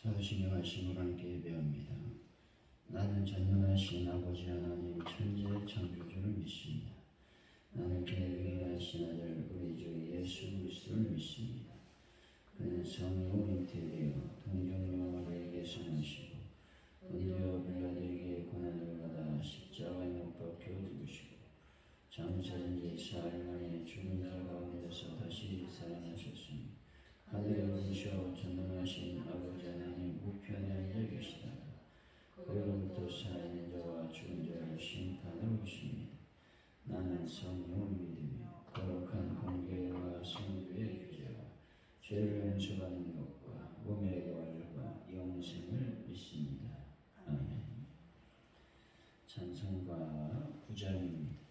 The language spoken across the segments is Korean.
사도신경하심으로 함께 예배합니다. 나는 전능하신 아버지 하나님 천지의 창조주를 믿습니다. 나는 그의 유일하신 아들 우리 주 예수 그리스도를 믿습니다. 그는 성령으로 잉태되어 동정녀 마리아에게서 나시고 본디오 빌라도에게 고난을 받아 십자가에 못 박혀 죽으시고 장사된 지 사흘 만에 죽은 자 가운데서 다시 살아나셨으니 하늘에 오르셔 전능하신 아버지 하나님 우편에 앉아 계시다가 거기로부터 살아있는 자와 죽은 자를 심판하러 오십니다. 나는 성령을 믿으며 거룩한 공교회와 성도의 교제와 죄를 용서받는 것과 몸의 부활과 영생을 믿습니다. 아멘. 찬송가 9장입니다.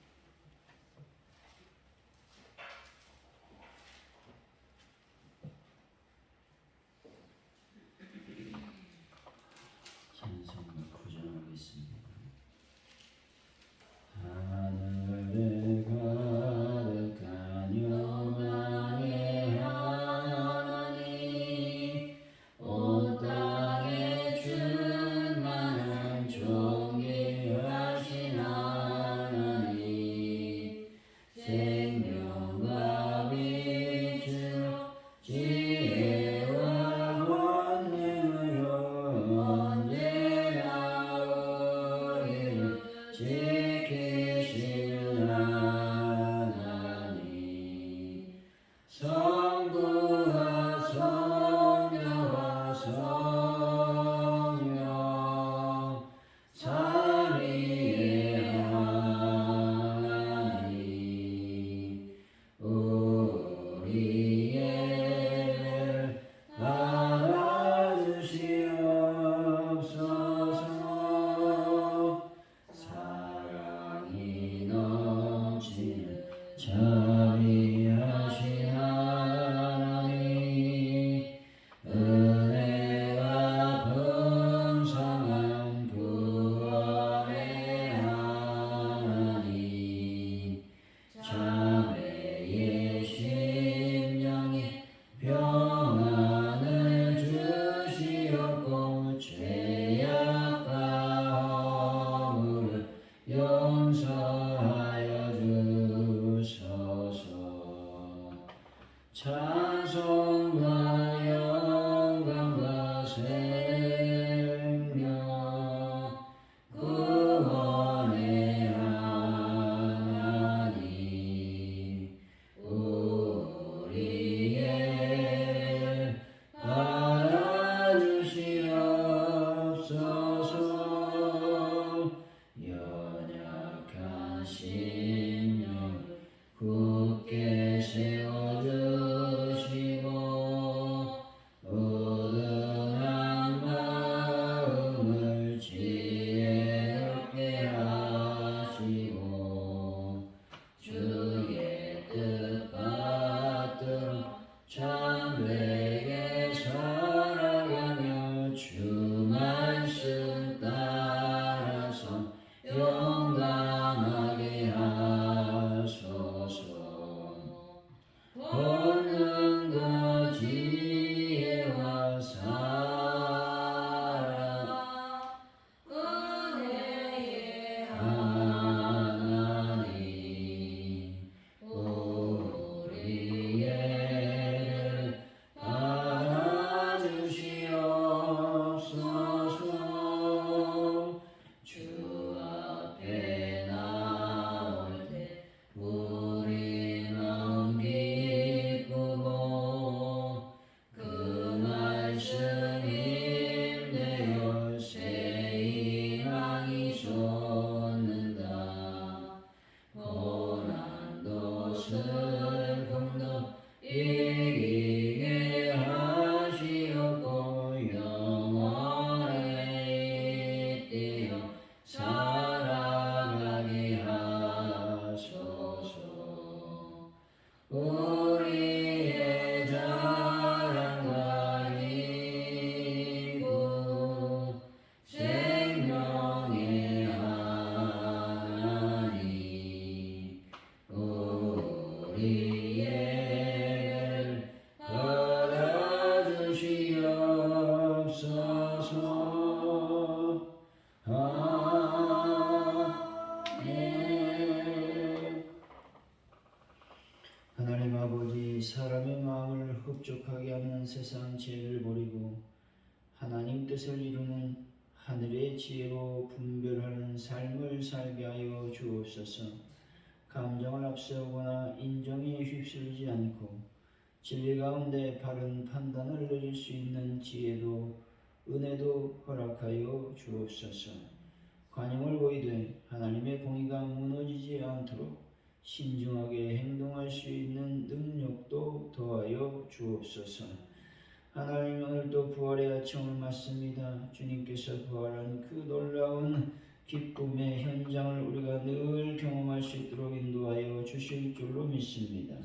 세상 지혜를 버리고 하나님 뜻을 이루는 하늘의 지혜로 분별하는 삶을 살게 하여 주옵소서. 감정을 앞세우거나 인정에 휩쓸리지 않고 진리 가운데 바른 판단을 내릴 수 있는 지혜도 은혜도 허락하여 주옵소서. 관용을 보이되 하나님의 공의가 무너지지 않도록 신중하게 행동할 수 있는 능력도 더하여 주옵소서. 하나님, 오늘도 부활의 아침을 맞습니다. 주님께서 부활한 그 놀라운 기쁨의 현장을 우리가 늘 경험할 수 있도록 인도하여 주실 줄로 믿습니다.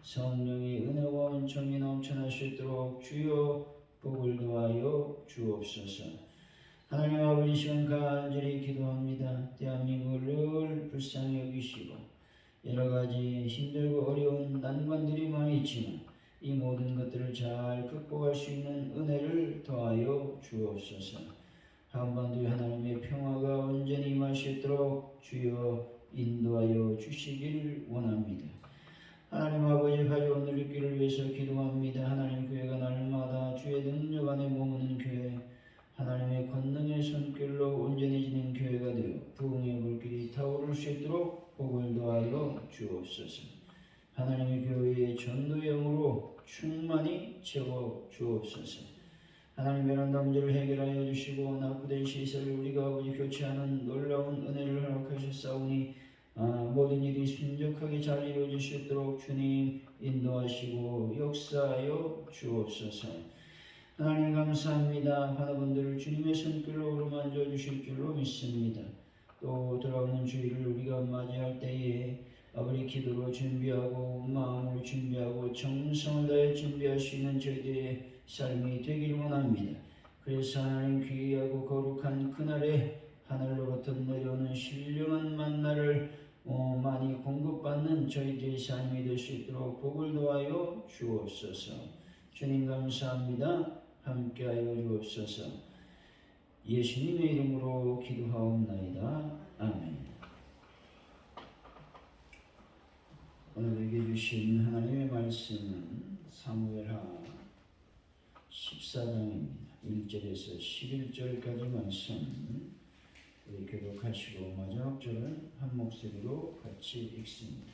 성령의 은혜와 은총이 넘쳐날 수 있도록 주여 복을 더하여 주옵소서. 하나님 아버지, 시간 간절히 기도합니다. 대한민국을 늘 불쌍히 여기시고 여러 가지 힘들고 어려운 난관들이 많이 있지만 이 모든 것들을 잘 극복할 수 있는 은혜를 더하여 주옵소서. 한반도의 하나님의 평화가 온전히 임할 수 있도록 주여 인도하여 주시길 원합니다. 하나님 아버지, 가져온 누리기를 위해서 기도합니다. 하나님, 교회가 날마다 주의 능력 안에 머무는 교회, 하나님의 권능의 손길로 온전해지는 교회가 되어 부흥의 불길이 타오를 수 있도록 복을 더하여 주옵소서. 하나님의 교회의 전도의 영으로 충만히 채워 주옵소서. 하나님, 베란다 문제를 해결하여 주시고 낙후된 시설을 우리가 아버지 교체하는 놀라운 은혜를 허락하셨사오니 모든 일이 순적하게 잘 이루어질 수 있도록 주님 인도하시고 역사하여 주옵소서. 하나님 감사합니다. 환우분들을 주님의 손길로 어루만져 주실 줄로 믿습니다. 또 돌아오는 주일을 우리가 맞이할 때에 아버지 기도로 준비하고 마음으로 준비하고 정성을 다해 준비할 수 있는 저희들의 삶이 되길 원합니다. 그래서 하나님, 귀하고 거룩한 그날에 하늘로부터 내려오는 신령한 만나를 많이 공급받는 저희들의 삶이 될 수 있도록 복을 더하여 주옵소서. 주님 감사합니다. 함께하여 주옵소서. 예수님의 이름으로 기도하옵나이다. 아멘. 오늘 우리에게 주신 하나님의 말씀은 사무엘하 14장입니다. 1절에서 11절까지 말씀 우리 교독하시고 마지막 절은 한 목소리로 같이 읽습니다.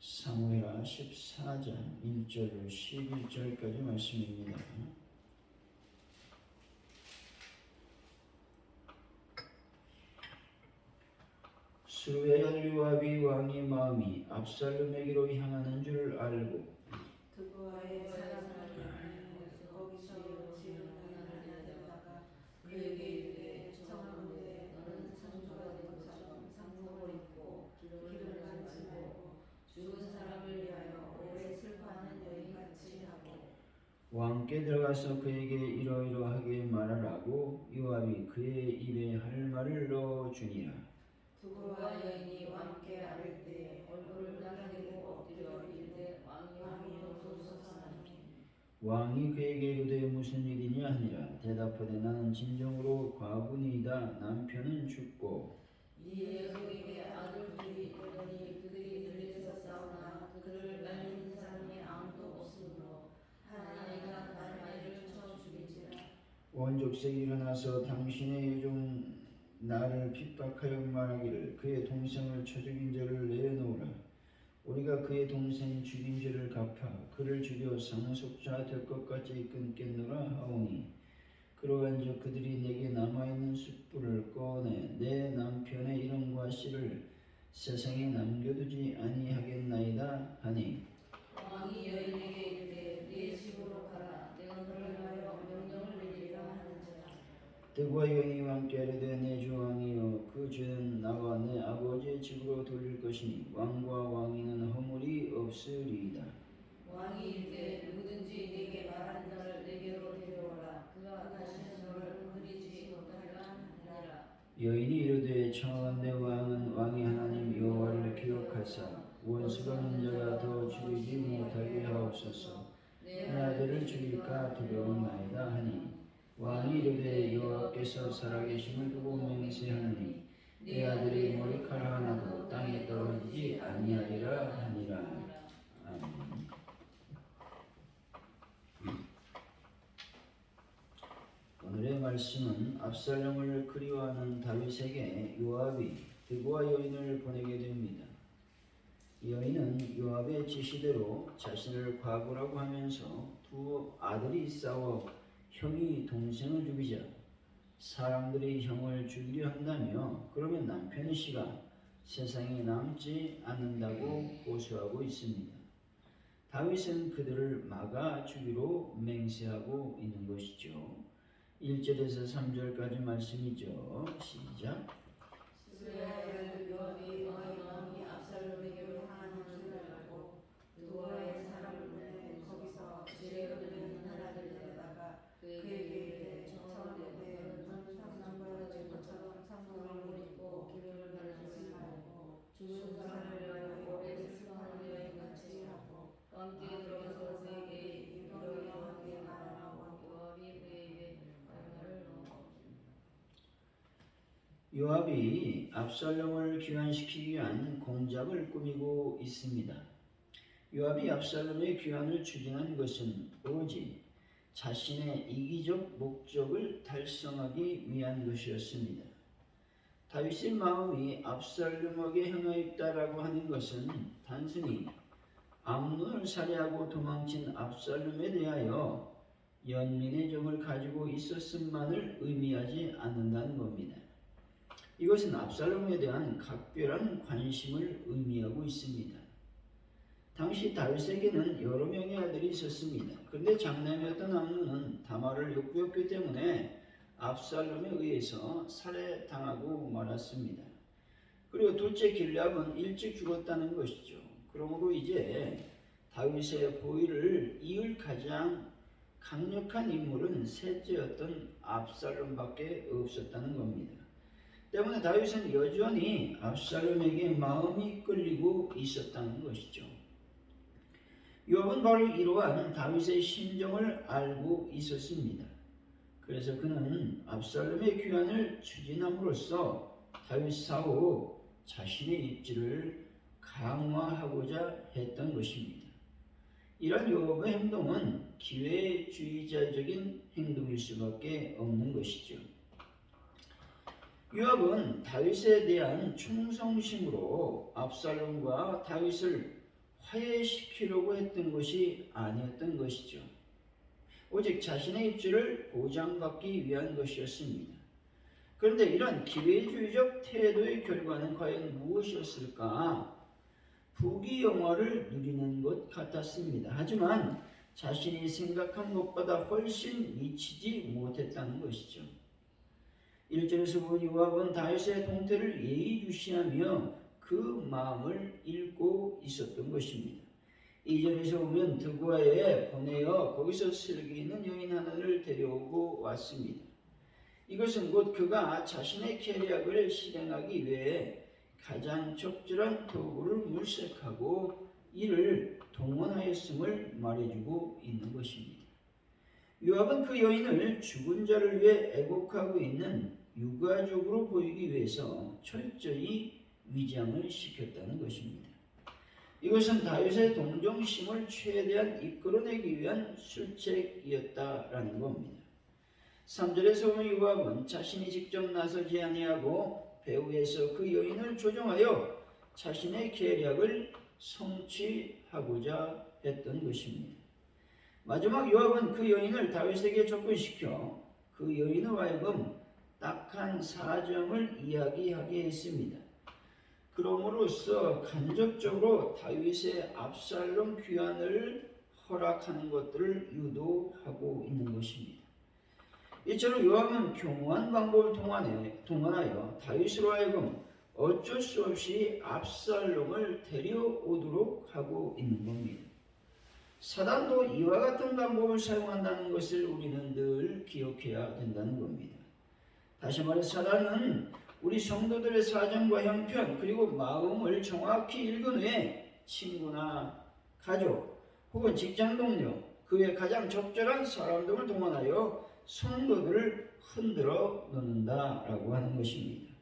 사무엘하 14장 1절로 11절까지 말씀입니다. 수르의 아들 요압이 왕의 마음이 압살롬에게로 향하는 줄 알고 그와의 사람을 거기서 지은 하나다가 그에게 이르되 청하건대 너는 상주가 된 것처럼 상복을 입고 기름을 받지 말고 죽은 사람을 위하여 오래 슬퍼하는 여인같이 하고 왕께 들어가서 그에게 이러이러하게 말하라고 요압이 그의 입에 할 말을 넣어주니라. 두고와 여인이 왕께 아를 때에 얼굴을 나르고 엎드려 이르되 왕이 없소서 하니 왕이 그에게 이르되 무슨 일이냐 하니라. 대답하되 나는 진정으로 과부니이다. 남편은 죽고 이 여종에게 아들 둘이 있더니 그들이 들에서 싸우나 그들을 날리는 사람이 아무도 없으므로 한 아이가 다른 아이를 쳐 죽인지라. 온 족속이 일어나서 당신의 여종 나를 핍박하여 말하기를 그의 동생을 쳐 죽인 자를 내어놓으라. 우리가 그의 동생 죽인 죄를 갚아 그를 죽여 상속자 될 것까지 끊겠노라 하오니 그러한즉 그들이 내게 남아있는 숯불을 꺼내 내 남편의 이름과 씨를 세상에 남겨두지 아니하겠나이다 하니 왕이 여인에게 이르되 네 집으로 가라. 내가 너를 위하여 명령을 내리라 하는지라. 때와 여인이 왕께 이르되 내 주 왕이여 그 죄는 나와 내 아버지의 집으로 돌릴 것이니 왕과 왕위는 허물이 없으리이다. 왕이 이르되 누구든지 네게 말한 자를 내게로 데려오라. 그가 다시는 너를 건드리지 못하리라 하니라. 여인이 이르되 청하건대 왕은 왕의 하나님 여호와를 기억하사 원수가 자가 더 죽이지 못하게 하옵소서. 내 아들을 죽일까 두려움나이다 하니 왕이 이르되 여호와께서 살아계심을 두고 맹세하노니 내 아들이 머리칼 하나도 땅에 떨어지지 아니하리라 하니라. 아멘. 말씀은 압살롬을 그리워하는 다윗에게 요압이 드보아 여인을 보내게 됩니다. 이 여인은 요압의 지시대로 자신을 과부라고 하면서 두 아들이 싸워 형이 동생을 죽이자 사람들이 형을 죽이려 한다며 그러면 남편의 씨가 세상에 남지 않는다고 호소하고 있습니다. 다윗은 그들을 막아 주기로 맹세하고 있는 것이죠. 1절에서 3절까지 말씀이죠. 시작. 스레아의 요압이 왕이 압살롬에게로 향하는 줄을 알고 드보아의 사람을 보내 거기서 지뢰로 있는 하나를 데려다가 그에게 이르되 청년들은 상상과 제것처럼 상복을 입고 기름을 바르지 말고 죽은 사람을 위하여 오래 슬퍼하는 여인같이 하고 밤뒤에 들어가서 그에게 이러이러하게 말하라고 요압이 그에게 말을 넣었습니다. 요압이 압살롬을 귀환시키기 위한 공작을 꾸미고 있습니다. 요압이 압살롬의 귀환을 추진한 것은 오직 자신의 이기적 목적을 달성하기 위한 것이었습니다. 다윗의 마음이 압살롬에게 향해 있다라고 하는 것은 단순히 암논을 살해하고 도망친 압살롬에 대하여 연민의 정을 가지고 있었음만을 의미하지 않는다는 겁니다. 이것은 압살롬에 대한 각별한 관심을 의미하고 있습니다. 당시 다윗에게는 여러 명의 아들이 있었습니다. 그런데 장남이었던 암논은 다말을 욕보였기 때문에 압살롬에 의해서 살해당하고 말았습니다. 그리고 둘째 길리압은 일찍 죽었다는 것이죠. 그러므로 이제 다윗의 보위를 이을 가장 강력한 인물은 셋째였던 압살롬밖에 없었다는 겁니다. 때문에 다윗은 여전히 압살롬에게 마음이 끌리고 있었다는 것이죠. 요압은 바로 이러한 다윗의 심정을 알고 있었습니다. 그래서 그는 압살롬의 귀환을 추진함으로써 다윗 사후 자신의 입지를 강화하고자 했던 것입니다. 이러한 요압의 행동은 기회주의자적인 행동일 수밖에 없는 것이죠. 요압은 다윗에 대한 충성심으로 압살롬과 다윗을 화해시키려고 했던 것이 아니었던 것이죠. 오직 자신의 입지를 보장받기 위한 것이었습니다. 그런데 이런 기회주의적 태도의 결과는 과연 무엇이었을까? 부귀영화를 누리는 것 같았습니다. 하지만 자신이 생각한 것보다 훨씬 미치지 못했다는 것이죠. 1절에서 보니 요압은 다윗의 동태를 예의주시하며 그 마음을 읽고 있었던 것입니다. 2절에서 보면 드보아에 보내어 거기서 슬기 있는 여인 하나를 데려오고 왔습니다. 이것은 곧 그가 자신의 계략을 실행하기 위해 가장 적절한 도구를 물색하고 이를 동원하였음을 말해주고 있는 것입니다. 요압은 그 여인을 죽은 자를 위해 애곡하고 있는 유가족으로 보이기 위해서 철저히 위장을 시켰다는 것입니다. 이것은 다윗의 동정심을 최대한 이끌어내기 위한 술책이었다라는 겁니다. 3절에서 보면 요압은 자신이 직접 나서지 아니하고 배후에서 그 여인을 조종하여 자신의 계략을 성취하고자 했던 것입니다. 마지막 요압은 그 여인을 다윗에게 접근시켜 그 여인으로 하여금 딱한 사정을 이야기하게 했습니다. 그럼으로써 간접적으로 다윗의 압살롬 귀환을 허락하는 것들을 유도하고 있는 것입니다. 이처럼 요압은 교묘한 방법을 동원하여 다윗으로 하여금 어쩔 수 없이 압살롬을 데려오도록 하고 있는 겁니다. 사단도 이와 같은 방법을 사용한다는 것을 우리는 늘 기억해야 된다는 겁니다. 다시 말해 사단은 우리 성도들의 사정과 형편 그리고 마음을 정확히 읽은 후에 친구나 가족 혹은 직장 동료 그 외 가장 적절한 사람들을 동원하여 성도들을 흔들어 놓는다라고 하는 것입니다.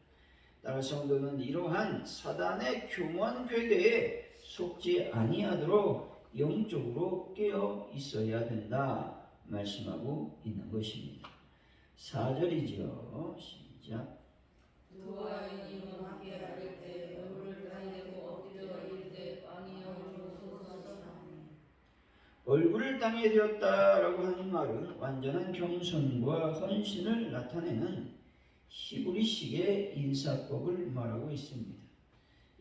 따라 성도는 이러한 사단의 교묘한 괴계에 속지 아니하도록 영적으로 깨어 있어야 된다 말씀하고 있는 것입니다. 4절이죠. 시작. 두와 여인이 함께 앉을 때 얼굴을 땅에 대고 엎드려 이르되 왕이여 주옵소서. 얼굴을 땅에 대었다라고 하는 말은 완전한 겸손과 헌신을 나타내는 히브리식의 인사법을 말하고 있습니다.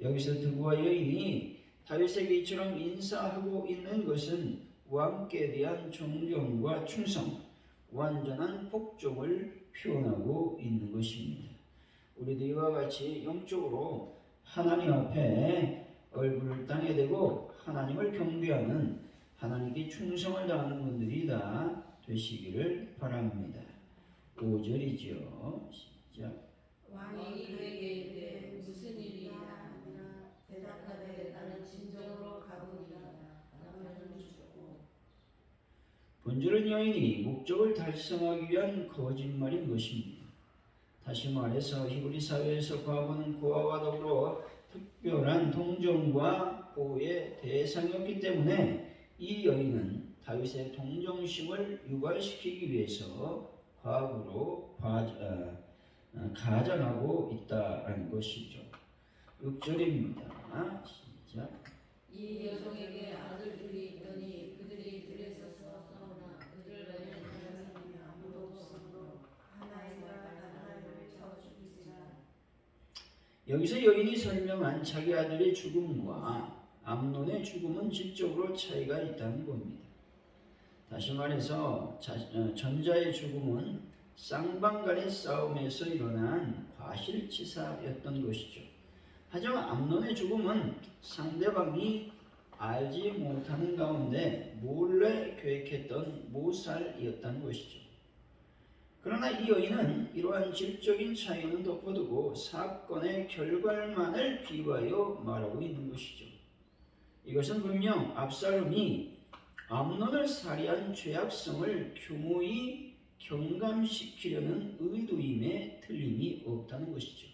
여기서 두부와 여인이 다윗에게 이처럼 인사하고 있는 것은 왕께 대한 존경과 충성, 완전한 복종을 표현하고 있는 것입니다. 우리도 이와 같이 영적으로 하나님 앞에 얼굴을 땅에 대고 하나님을 경배하는, 하나님께 충성을 다하는 분들이 다 되시기를 바랍니다. 5절이죠. 시작. 왕이 그에게 이르되 무슨 일이냐 하니라. 대답하되 나는 진정으로 가보니라. 남편은 죽고. 본질은 여인이 목적을 달성하기 위한 거짓말인 것입니다. 다시 말해서 히브리 사회에서 과거는 고아와 더불어 특별한 동정과 보호의 대상이었기 때문에 이 여인은 다윗의 동정심을 유발시키기 위해서 과거로 가장하고 있다는 것이죠. 6절입니다. 시작. 이 여종에게 아들들이 있더니 그들이 들에서 싸우나 그들 말리는 사람이 아무도 없으므로 하나이가 다른 아이를 쳐 죽이지라. 여기서 여인이 설명한 자기 아들의 죽음과 암논의 죽음은 질적으로 차이가 있다는 겁니다. 다시 말해서 전자의 죽음은 쌍방간의 싸움에서 일어난 과실치사였던 것이죠. 하지만 암논의 죽음은 상대방이 알지 못하는 가운데 몰래 계획했던 모살이었다는 것이죠. 그러나 이 여인은 이러한 질적인 차이는 덮어두고 사건의 결과만을 비유하여 말하고 있는 것이죠. 이것은 분명 압살롬이 암논을 살해한 죄악성을 교모히 경감시키려는 의도임에 틀림이 없다는 것이죠.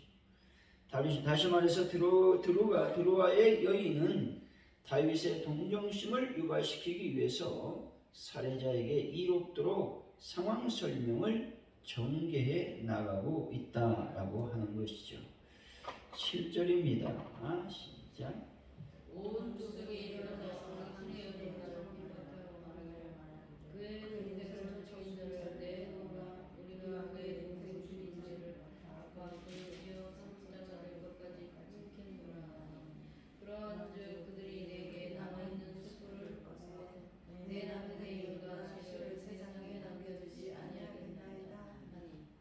다시 말해서 드로아의 여인은 다윗의 동정심을 유발시키기 위해서 살해자에게 이롭도록 상황 설명을 전개해 나가고 있다라고 하는 것이죠. 7절입니다. 시작. 온 족속이 일어나서 당신의 여종을 비롯하여 말하기를 그의 동생을 저인들을 내놓으라. 우리가 그의 동생 죽인 죄를 아까 그지어 상속자가 될 것까지 지켰노라. 그러한즉 그들이 내게 남아있는 수고를 내 남편의 이유가 죄를 세상에 남겨두지 아니하겠나이다 하니.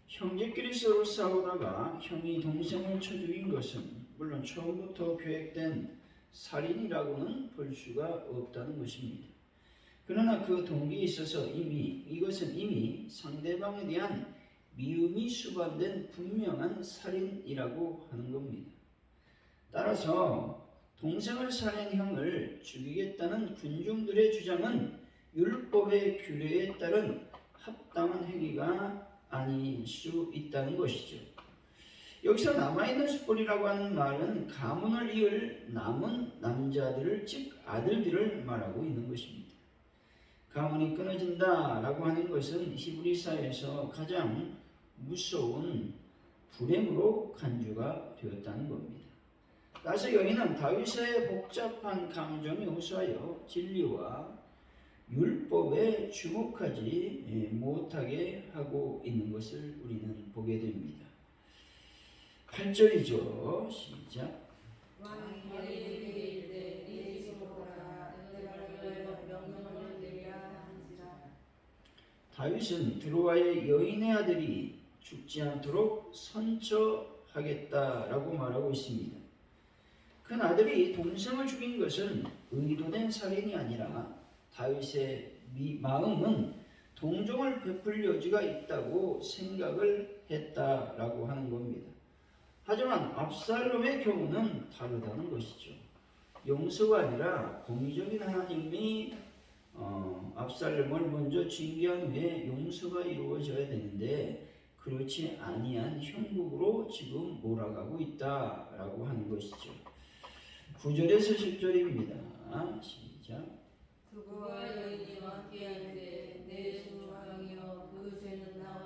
형제끼리 서로 싸우다가 형이 동생을 쳐 죽인 것은 물론 처음부터 계획된 살인이라고는 볼 수가 없다는 것입니다. 그러나 그 동기에 있어서 이것은 이미 상대방에 대한 미움이 수반된 분명한 살인이라고 하는 겁니다. 따라서 동생을 살해한 형을 죽이겠다는 군중들의 주장은 율법의 규례에 따른 합당한 행위가 아닐 수 있다는 것이죠. 여기서 남아있는 숫불이라고 하는 말은 가문을 이을 남은 남자들을, 즉 아들들을 말하고 있는 것입니다. 가문이 끊어진다라고 하는 것은 히브리 사회에서 가장 무서운 불행으로 간주가 되었다는 겁니다. 따라서 여인은 다윗의 복잡한 감정에 호소하여 진리와 율법에 주목하지 못하게 하고 있는 것을 우리는 보게 됩니다. 8절이죠. 시작. 왕이 여인에게 이르되 네 집으로 가라. 내가 너에게 명령을 내리라 한지라. 다윗은 드로아의 여인의 아들이 죽지 않도록 선처하겠다라고 말하고 있습니다. 그 아들이 동생을 죽인 것은 의도된 살인이 아니라 다윗의 마음은 동정을 베풀 여지가 있다고 생각을 했다라고 하는 겁니다. 하지만 압살롬의 경우는 다르다는 것이죠. 용서가 아니라 공의적인 하나님이 압살롬을 먼저 징계한 후에 용서가 이루어져야 되는데 그렇지 아니한 형국으로 지금 몰아가고 있다라고 하는 것이죠. 9절에서 10절입니다. 시작. 두부와 여인이 왕께 이르되 내 주 왕이여 그 죄는 나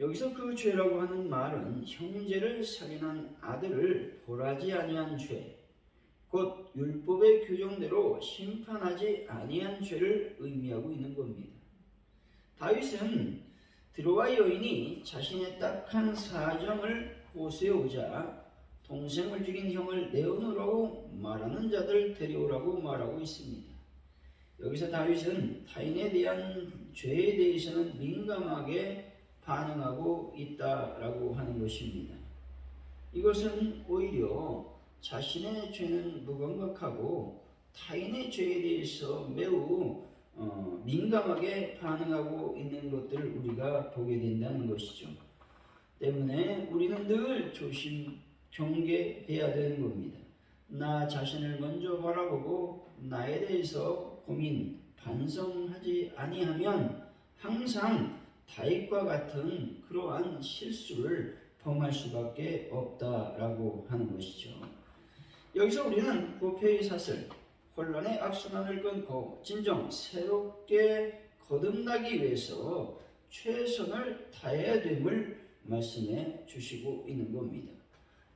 여기서 그 죄라고 하는 말은 형제를 살인한 아들을 벌하지 아니한 죄, 곧 율법의 규정대로 심판하지 아니한 죄를 의미하고 있는 겁니다. 다윗은 드로아 여인이 자신의 딱한 사정을 호소해오자 동생을 죽인 형을 내어놓으라고 말하는 자들 데려오라고 말하고 있습니다. 여기서 다윗은 타인에 대한 죄에 대해서는 민감하게 반응하고 있다라고 하는 것입니다. 이것은 오히려 자신의 죄는 무감각하고 타인의 죄에 대해서 매우 민감하게 반응하고 있는 것들을 우리가 보게 된다는 것이죠. 때문에 우리는 늘 경계해야 되는 겁니다. 나 자신을 먼저 바라보고 나에 대해서 고민, 반성하지 아니하면 항상 다윗과 같은 그러한 실수를 범할 수밖에 없다라고 하는 것이죠. 여기서 우리는 부패의 사슬, 혼란의 악순환을 끊고 진정 새롭게 거듭나기 위해서 최선을 다해야 됨을 말씀해 주시고 있는 겁니다.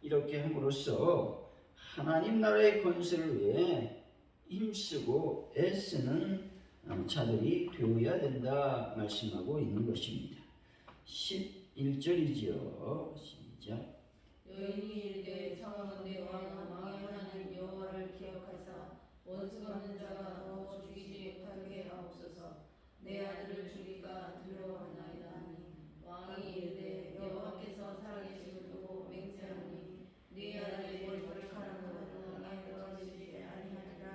이렇게 함으로써 하나님 나라의 건설을 위해 힘쓰고 애쓰는 자들이 되어야 된다 말씀하고 있는 것입니다. 11절이지요. 시작. 여인이 이르되 청하건대 왕의 하나님 여호와를 기억하사 원수 갚는 자가 더 죽이지 못하게 하옵소서. 내 아들을 죽일까 두려워하나이다 하니 왕이 이르되 여호와께서 살아계심을 두고 맹세하니 네 아들의 머리를 가르는 왕의 떨어지지 아니하리라 하니라.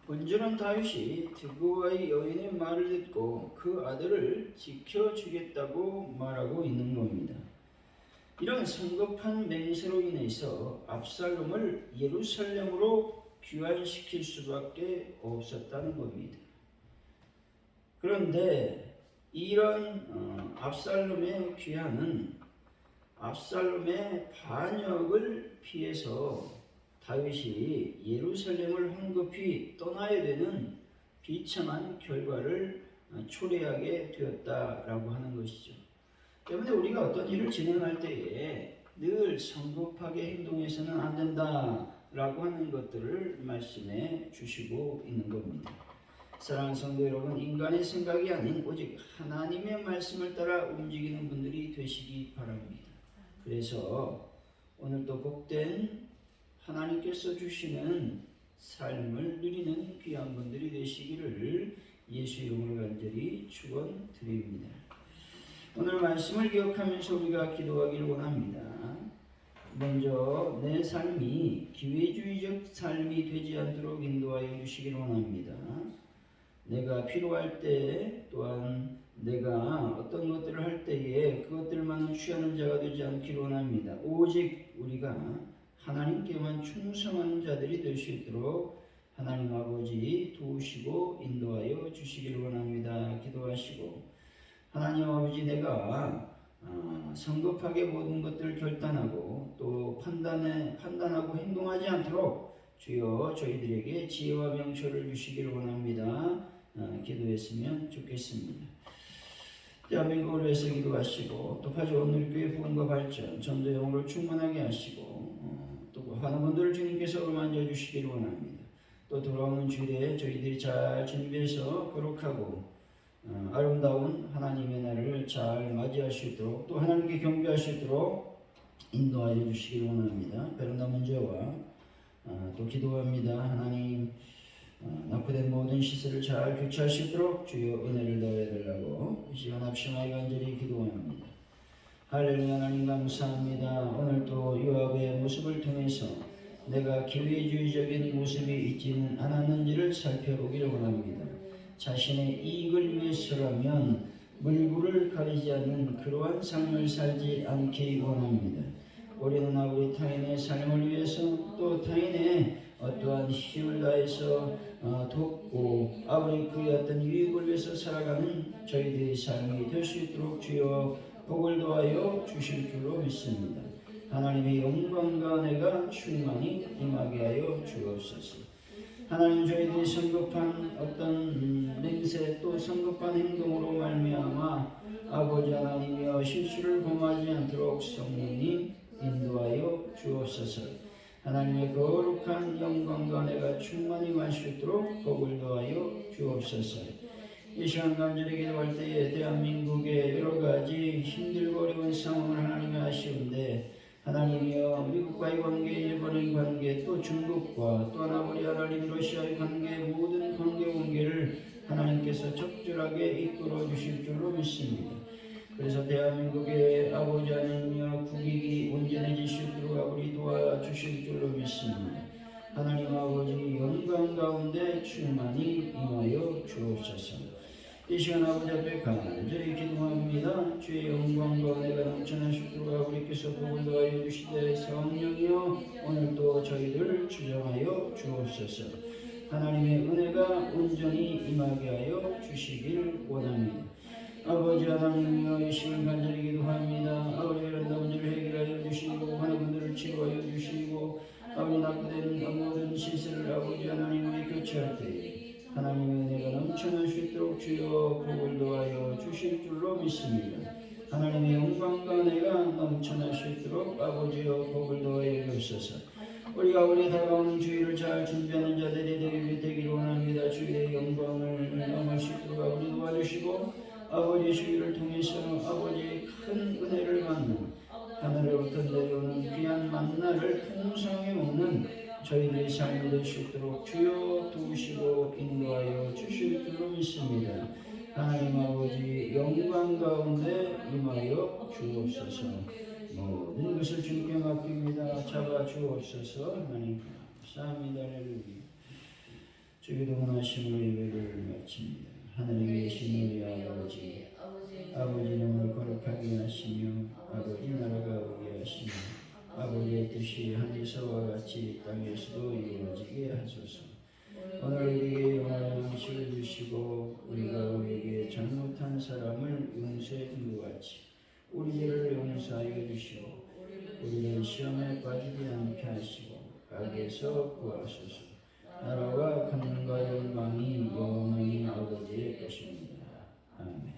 본절한 다윗이 드고아의 여인의 말을 듣고 그 아들을 지켜주겠다고 말하고 있는 겁니다. 이런 성급한 맹세로 인해서 압살롬을 예루살렘으로 귀환시킬 수밖에 없었다는 겁니다. 그런데 이런 압살롬의 귀환은 압살롬의 반역을 피해서 다윗이 예루살렘을 황급히 떠나야 되는 비참한 결과를 초래하게 되었다라고 하는 것이죠. 때문에 우리가 어떤 일을 진행할 때에 늘 성급하게 행동해서는 안 된다라고 하는 것들을 말씀해 주시고 있는 겁니다. 사랑하는 성도 여러분, 인간의 생각이 아닌 오직 하나님의 말씀을 따라 움직이는 분들이 되시기 바랍니다. 그래서 오늘도 복된 하나님께서 주시는 삶을 누리는 귀한 분들이 되시기를 예수 이름으로 간절히 축원드립니다. 오늘 말씀을 기억하면서 우리가 기도하기를 원합니다. 먼저 내 삶이 기회주의적 삶이 되지 않도록 인도하여 주시기를 원합니다. 내가 필요할 때 또한 내가 어떤 것들을 할 때에 그것들만을 취하는 자가 되지 않기를 원합니다. 오직 우리가 하나님께만 충성하는 자들이 될 수 있도록 하나님 아버지 도우시고 인도하여 주시기를 원합니다. 기도하시고 하나님 아버지 내가 성급하게 모든 것들을 결단하고 또 판단하고 행동하지 않도록 주여 저희들에게 지혜와 명철을 주시기를 원합니다. 기도했으면 좋겠습니다. 대한민국을 위해서 기도하시고 또 파주 오늘교회 부흥과 발전 전도 영으로 충만하게 하시고 또 하는 분들을 주님께서 만져 주시기를 원합니다. 또 돌아오는 주일에 저희들이 잘 준비해서 거룩하고 아름다운 하나님의 날을 잘 맞이할 수 있도록 또 하나님께 경배할 수 있도록 인도하여 주시기를 원합니다. 베른다 문제와 또 기도합니다. 하나님 납부된 모든 시설을 잘 교체할 수 있도록 주여 은혜를 더해달라고 이 시간 합심하여 간절히 기도합니다. 할렐루야. 하나님 감사합니다. 오늘도 요압의 모습을 통해서 내가 기회주의적인 모습이 있지는 않았는지를 살펴보기를 원합니다. 자신의 이익을 위해서라면 물불을 가리지 않는 그러한 삶을 살지 않기 원합니다. 우리는 아버지 타인의 삶을 위해서 또 타인의 어떠한 힘을 다해서 돕고 아버지 그의 어떤 유익을 위해서 살아가는 저희들의 삶이 될 수 있도록 주여 복을 도하여 주실 줄로 믿습니다. 하나님의 영광과 은혜가 충만히 임하게 하여 주옵소서. 하나님 저희들이 성급한 어떤 맹세 또 성급한 행동으로 말미암아 아버지 하나님 있도록 성령님 인도하여 주옵소서. 하나님의 거룩한 영광과 은혜가 충만히 임할 수 있도록 복을 더하여 주옵소서. 이 시간 간절히 기도할 때에 대한민국의 여러 가지 힘들고 어려운 상황을 하나님이 아시는데 하나님이여 미국과의 관계, 일본의 관계, 또 중국과 또 하나버리 하나님 러시아의 관계, 모든 관계를 하나님께서 적절하게 이끌어 주실 줄로 믿습니다. 그래서 대한민국의 아버지 하나님이여 국익이 온전해지실 줄로 아버지 도와주실 줄로 믿습니다. 하나님 아버지 영광 가운데 충만히 임하여 주옵소서. 이 시간 아버지 앞에 간절히 기도합니다. 주의 영광과 은혜가 넘쳐나실 줄로 아버지께서 복을 더하여 주시되 성령이여 오늘도 저희를 주장하여 주옵소서. 하나님의 은혜가 온전히 임하게 하여 주시길 원합니다. 아버지 하나님이여 이 시간 간절히 기도합니다. 아버지 이런 문제를 해결하여 주시고 하나님들을 치료하여 주시고 아버지 낙후된 모든 시세를 아버지 하나님의 교체할 때에 하나님의 은혜가 넘쳐날 수 있도록 주여 복을 더하여 주실 줄로 믿습니다. 하나님의 영광과 은혜가 넘쳐날 수 있도록 아버지여 복을 더하여 주옵소서. 우리가 우리 다가오는 주일을 잘 준비하는 자들이 되기를 원합니다. 주의 영광을 넘을 수 있도록 아버지 도와주시고 아버지 주일을 통해서 아버지의 큰 은혜를 받는 하늘로부터 내려오는 귀한 만나를 풍성하게 먹는 저희들의 삶이 될 수 있도록 주여 도우시고 인도하여 주실 줄로 믿습니다. 하나님 아버지 영광 가운데 임하여 주옵소서. 모든 것을 주님께 맡깁니다. 잡아 주옵소서. 하나님 감사합니다. 할렐루야. 주의 동원하심으로 예배를 마칩니다. 하늘에 계신 우리 아버지 이름을 거룩하게 하시며 아버지 나라가 오게 하시며 아버지의 뜻이 하늘에서와 같이 땅에서도 이루어지게 하소서. 오늘 우리에게 영원한 양식을 주시고 우리가 우리에게 잘못한 사람을 용서해 준 것 같이 우리 죄를 용서하여 주시고 우리를 시험에 빠지지 않게 하시고 악에서 구하소서. 나라와 권능과 영광이 영원히 아버지의 것입니다. 아멘.